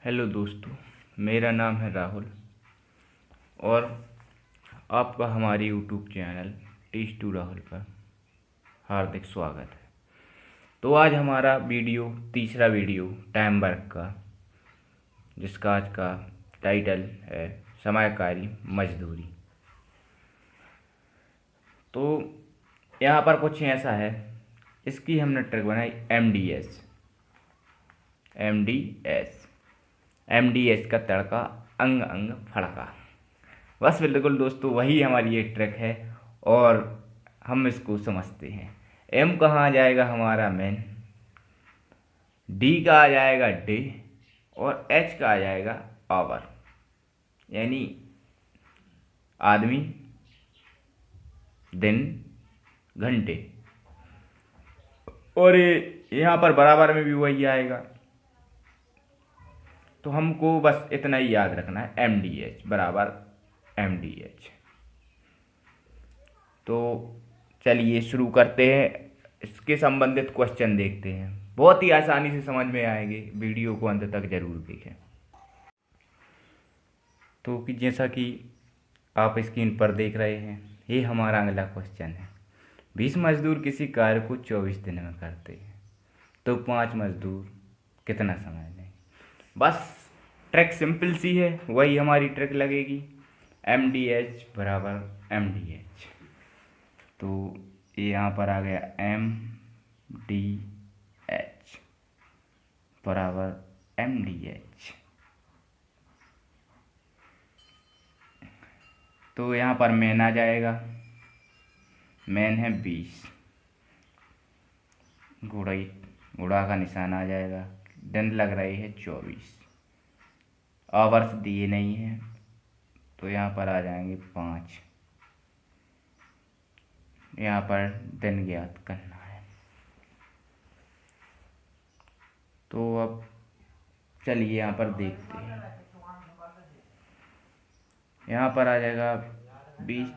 Hello दोस्तों, मेरा नाम है राहुल और आपका हमारे YouTube channel teach to Rahul पर हार्दिक स्वागत है। तो आज हमारा तीसरा वीडियो टाइम वर्क का, जिसका आज का टाइटल है समयकारी मजदूरी। तो यहाँ पर कुछ ऐसा है, इसकी हमने ट्रिक बनाई एम डी एस का तड़का अंग अंग फड़का। बस बिल्कुल दोस्तों, वही हमारी ये ट्रिक है और हम इसको समझते हैं। एम कहाँ आ जाएगा हमारा मैन, डी का आ जाएगा डे और एच का आ जाएगा आवर, यानी आदमी, दिन, घंटे। और ये यहाँ पर बराबर में भी वही आएगा। तो हमको बस इतना ही याद रखना है, एम बराबर एम। तो चलिए शुरू करते हैं, इसके संबंधित क्वेश्चन देखते हैं। बहुत ही आसानी से समझ में आएंगे, वीडियो को अंत तक जरूर देखें। तो कि जैसा कि आप स्क्रीन पर देख रहे हैं, ये हमारा अगला क्वेश्चन है। 20 मजदूर किसी कार्य को 24 दिन में करते हैं, तो 5 मजदूर कितना समय लेंगे। बस ट्रिक सिंपल सी है, वही हमारी ट्रिक लगेगी, एम बराबर एम। तो ये यहाँ पर आ गया एम बराबर एम। तो यहाँ पर मैन आ जाएगा, मैन है 20, घोड़ा का निशान आ जाएगा, दिन लग रही है 24, आवर्स दिए नहीं हैं तो यहाँ पर आ जाएंगे 5, यहाँ पर दिन ज्ञात करना है। तो अब चलिए यहाँ पर देखते हैं। यहाँ पर आ जाएगा 20,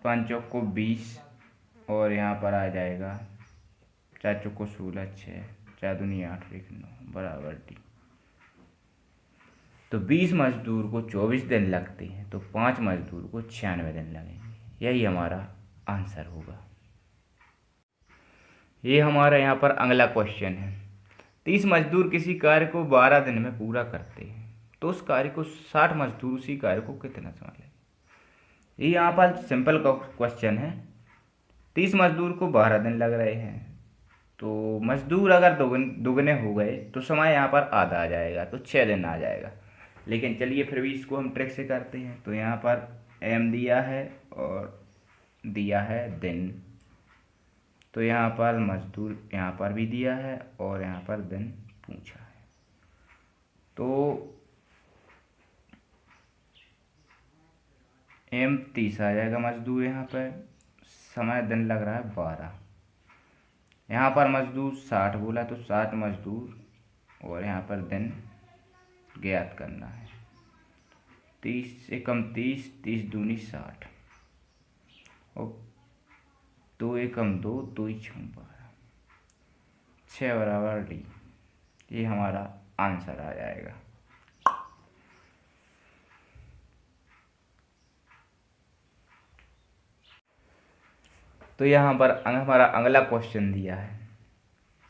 5 चौक को 20 और यहाँ पर आ जाएगा 4 चौक को 16, 6, 4 दूनी 8, 1 9 बराबर डी। तो 20 मजदूर को 24 दिन लगते हैं, तो 5 मजदूर को 96 दिन लगेंगे। यही हमारा आंसर होगा। ये हमारा यहाँ पर अगला क्वेश्चन है। 30 मजदूर किसी कार्य को 12 दिन में पूरा करते हैं, तो उस कार्य को 60 मजदूर उसी कार्य को कितना समय लगेगा। ये यहाँ पर सिंपल क्वेश्चन है। 30 मजदूर को 12 दिन लग रहे हैं, तो मजदूर अगर दुगने हो गए तो समय यहाँ पर आधा आ जाएगा, तो 6 दिन आ जाएगा। लेकिन चलिए फिर भी इसको हम ट्रिक से करते हैं। तो यहाँ पर एम दिया है और दिया है दिन, तो यहाँ पर मजदूर यहाँ पर भी दिया है और यहाँ पर दिन पूछा है। तो एम 30 आ जाएगा मजदूर, यहाँ पर समय दिन लग रहा है 12, यहाँ पर मजदूर 60 बोला तो 60 मजदूर और यहाँ पर दिन ज्ञात करना है। 30 एकम 30, 30 दूनी 60 और 2 एकम 2, 2 6 12, 6 बराबर डी। ये हमारा आंसर आ जाएगा। तो यहाँ पर हमारा अगला क्वेश्चन दिया है,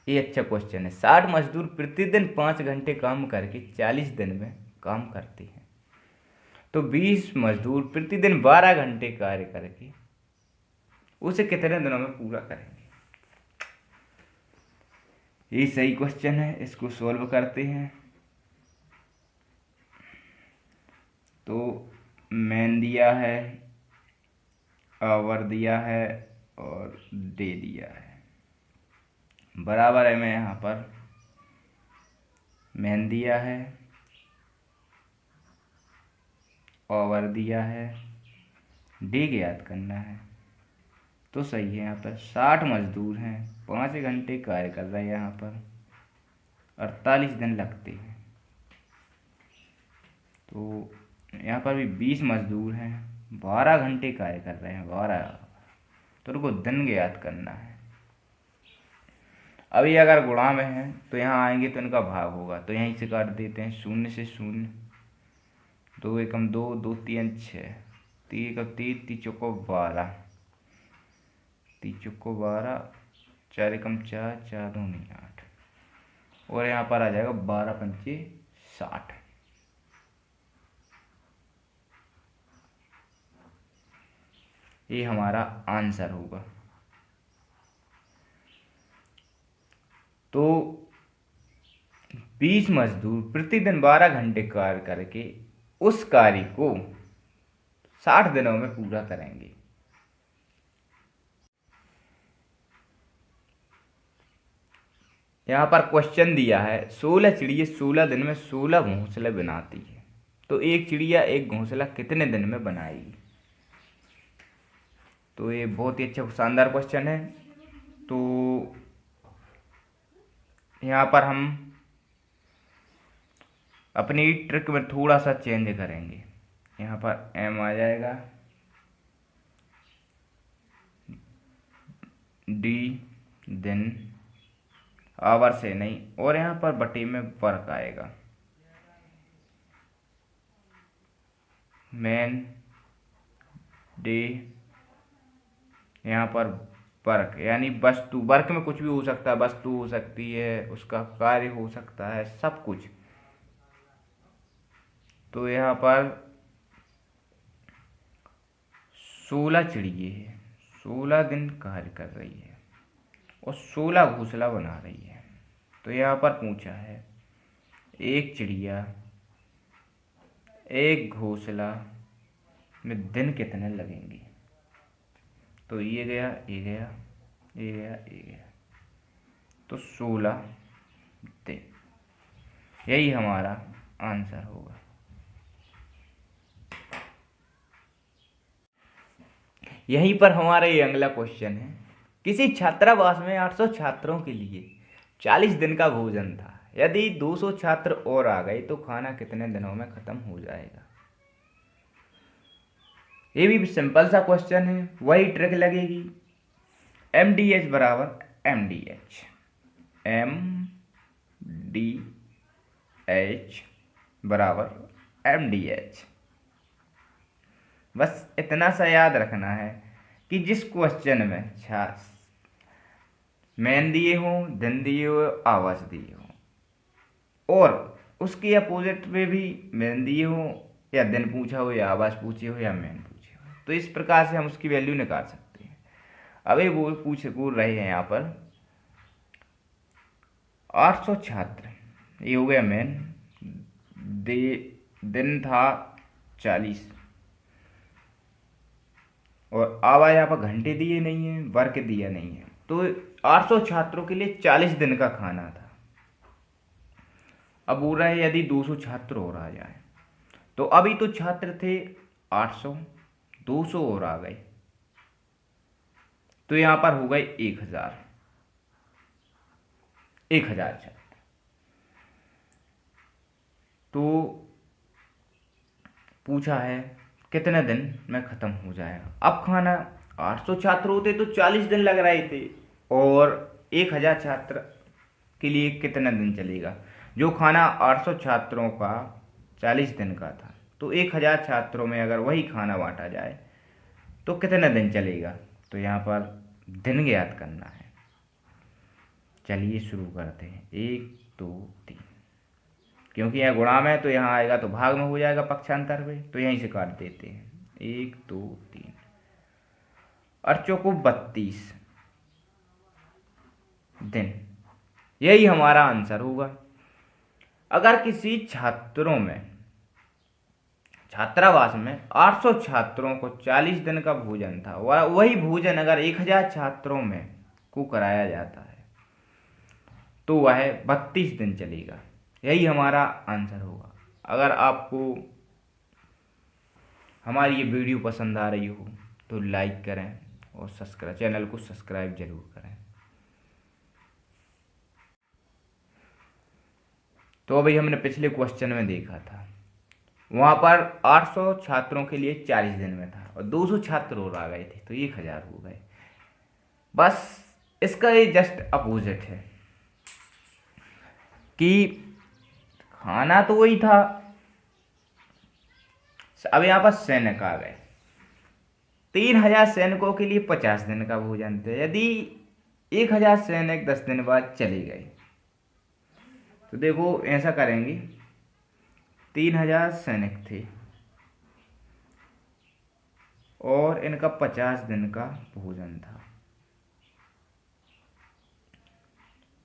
ये अच्छा क्वेश्चन है। 60 मजदूर प्रतिदिन 5 घंटे काम करके 40 दिन में काम करते हैं, तो 20 मजदूर प्रतिदिन 12 घंटे कार्य करके उसे कितने दिनों में पूरा करेंगे। ये सही क्वेश्चन है, इसको सॉल्व करते हैं। तो मैन दिया है, आवर दिया है और डे दिया है, बराबर है में यहाँ पर मैन दिया है, आवर दिया है, डे ज्ञात करना है। तो सही है, यहाँ पर 60 मजदूर हैं, 5 घंटे कार्य कर रहे हैं, यहाँ पर 48 दिन लगते हैं। तो यहाँ पर भी 20 मजदूर हैं, 12 घंटे कार्य कर रहे हैं, 12, तो उनको दिन ज्ञात करना है। अभी अगर गुणा में है तो यहाँ आएंगे तो इनका भाग होगा, तो यहीं से काट देते हैं। 0 से 0, 2 एकम 2, 2 3 6, 3 एकम 3, 3 चौको 12, 3 चौको 12, 4 एकम 4, 4 दूनी 8, और यहाँ पर आ जाएगा 12 पंचे 60। ये हमारा आंसर होगा। तो 20 मजदूर प्रतिदिन 12 घंटे कार्य करके उस कार्य को 60 दिनों में पूरा करेंगे। यहाँ पर क्वेश्चन दिया है 16 चिड़िया 16 दिन में 16 घोंसले बनाती है, तो एक चिड़िया एक घोंसला कितने दिन में बनाएगी। तो ये बहुत ही अच्छा शानदार क्वेश्चन है। तो यहाँ पर हम अपनी ट्रिक में थोड़ा सा चेंज करेंगे। यहाँ पर m आ जाएगा, d दिन आवर से नहीं, और यहाँ पर बटे में वर्क आएगा, मैन डे, यहाँ पर वर्क यानी वस्तु, वर्क में कुछ भी हो सकता है, वस्तु हो सकती है, उसका कार्य हो सकता है, सब कुछ। तो यहाँ पर 16 चिड़िए है, 16 दिन कार्य कर रही है और 16 घोंसला बना रही है। तो यहाँ पर पूछा है एक चिड़िया एक घोंसला में दिन कितने लगेंगे। तो ये गया, ये गया, ये गया, ये गया, तो 16 दिन, यही हमारा आंसर होगा। यहीं पर हमारा ये अगला क्वेश्चन है, किसी छात्रावास में 800 छात्रों के लिए 40 दिन का भोजन था, यदि 200 छात्र और आ गए तो खाना कितने दिनों में खत्म हो जाएगा। ये भी सिंपल सा क्वेश्चन है, वही ट्रिक लगेगी। MDH बराबर MDH, MDH बराबर MDH। बस इतना सा याद रखना है कि जिस क्वेश्चन में मैन दिए हो, दिन दिए हो, आवाज दिए हो, और उसके अपोजिट में भी मैन दिए हो या दिन पूछा हो या आवाज पूछे हो या मैन पूछे हो, तो इस प्रकार से हम उसकी वैल्यू निकाल सकते हैं। अभी वो बोल रहे हैं यहाँ पर 800 छात्र, ये हो गया मैन, दिन था 40, और आवाज यहाँ पर घंटे दिए नहीं है, वर्क दिया नहीं है, तो 800 छात्रों के लिए 40 दिन का खाना था। अब बोल रहा है यदि 200 छात्र और आ जाए, तो अभी तो छात्र थे 800, 200 और आ गए तो यहां पर हो गए 1000 छात्र। तो पूछा है कितने दिन में खत्म हो जाएगा। अब खाना 800 छात्र होते तो 40 दिन लग रहे थे, और 1000 छात्र के लिए कितना दिन चलेगा। जो खाना 800 छात्रों का 40 दिन का था, तो 1000 छात्रों में अगर वही खाना बांटा जाए तो कितने दिन चलेगा। तो यहाँ पर दिन ज्ञात करना है। चलिए शुरू करते हैं। 1 2 3, क्योंकि यहाँ गुणा में तो यहाँ आएगा तो भाग में हो जाएगा पक्षांतर में, तो यहीं से काट देते हैं। 1 2 3, अर्चों को 32 दिन, यही हमारा आंसर होगा। अगर किसी छात्रावास में 800 छात्रों को 40 दिन का भोजन था, वही भोजन अगर 1000 छात्रों में को कराया जाता है तो वह 32 दिन चलेगा, यही हमारा आंसर होगा। अगर आपको हमारी ये वीडियो पसंद आ रही हो तो लाइक करें और चैनल को सब्सक्राइब जरूर करें। तो अभी हमने पिछले क्वेश्चन में देखा था, वहाँ पर 800 छात्रों के लिए 40 दिन में था और 200 छात्र और आ गए थे तो 1000 हो गए। बस इसका ये जस्ट अपोजिट है। कि खाना तो वही था। अब यहाँ पर सैनिक आ गए, 3000 सैनिकों के लिए 50 दिन का भोजन था। यदि 1000 सैनिक 10 दिन बाद चले गए तो देखो ऐसा करेंगे, 3000 सैनिक थे और इनका 50 दिन का भोजन था।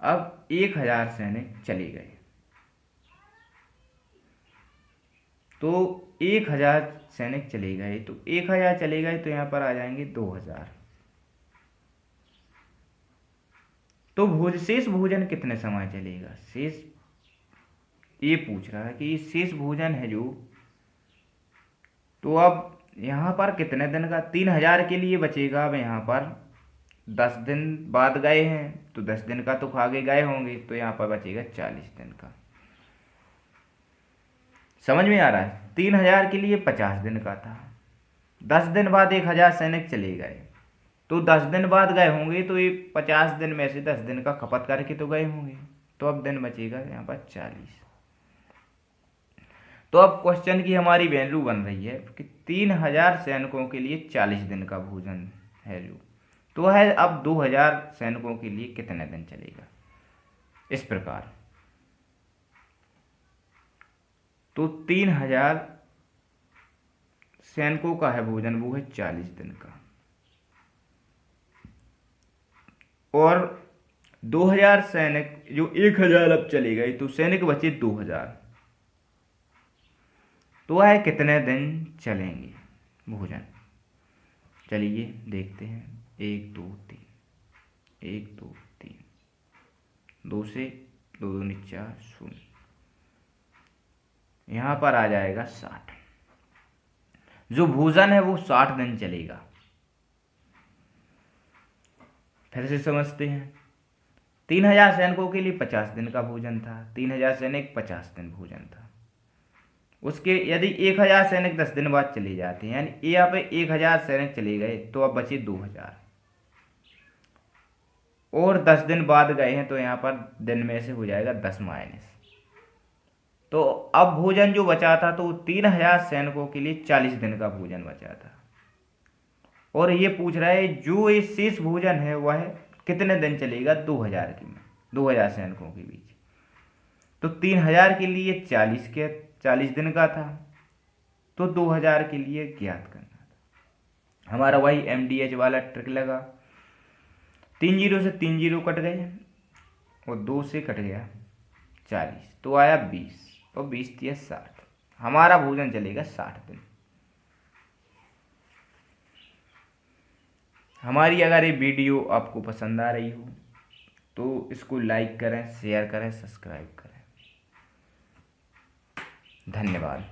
अब 1000 सैनिक चले गए तो 1000 सैनिक चले गए तो 1000 चले गए तो यहाँ पर आ जाएंगे 2000। तो शेष भोजन कितने समय चलेगा? शेष ये पूछ रहा है कि ये शेष भोजन है जो, तो अब यहाँ पर कितने दिन का, 3000 के लिए बचेगा। अब यहाँ पर 10 दिन बाद गए हैं तो 10 दिन का तो खा के गए होंगे, तो यहाँ पर बचेगा 40 दिन का। समझ में आ रहा है? 3000 के लिए 50 दिन का था, 10 दिन बाद 1000 सैनिक चले गए तो 10 दिन बाद गए होंगे, तो ये 50 दिन में से 10 दिन का खपत करके तो गए होंगे, तो अब दिन बचेगा यहाँ पर 40। तो अब क्वेश्चन की हमारी वैल्यू बन रही है कि 3000 सैनिकों के लिए 40 दिन का भोजन है जो, तो है अब 2000 सैनिकों के लिए कितने दिन चलेगा। इस प्रकार तो 3000 सैनिकों का है भोजन, वो है 40 दिन का, और 2000 सैनिक जो 1000 अब चले गए तो सैनिक बचे 2000, तो वह कितने दिन चलेंगे भोजन। चलिए देखते हैं, 1 2 3, 1 2 3, 2 से 2 2 4 0, यहाँ पर आ जाएगा 60। जो भोजन है वो 60 दिन चलेगा। फिर से समझते हैं, 3000 सैनिकों के लिए 50 दिन का भोजन था, 3000 सैनिक 50 दिन भोजन था। उसके यदि 1000 सैनिक 10 दिन बाद चले जाते हैं, यानी यहाँ पे 1000 सैनिक चले गए तो अब बचे 2000, और 10 दिन बाद गए हैं तो यहाँ पर दिन में से हो जाएगा 10 माइनस। तो अब भोजन जो बचा था तो 3000 सैनिकों के लिए 40 दिन का भोजन बचा था, और ये पूछ रहा है जो ये शेष भोजन है वह कितने दिन चलेगा 2000 सैनिकों के बीच। तो 3000 के लिए 40 दिन का था, तो 2000 के लिए ज्ञात करना था। हमारा वही MDH वाला ट्रिक लगा, 3 जीरो से 3 जीरो कट गए और 2 से कट गया 40, तो आया 20, और 20 दिया 60। हमारा भोजन चलेगा 60 दिन। हमारी अगर ये वीडियो आपको पसंद आ रही हो तो इसको लाइक करें, शेयर करें, सब्सक्राइब करें। धन्यवाद।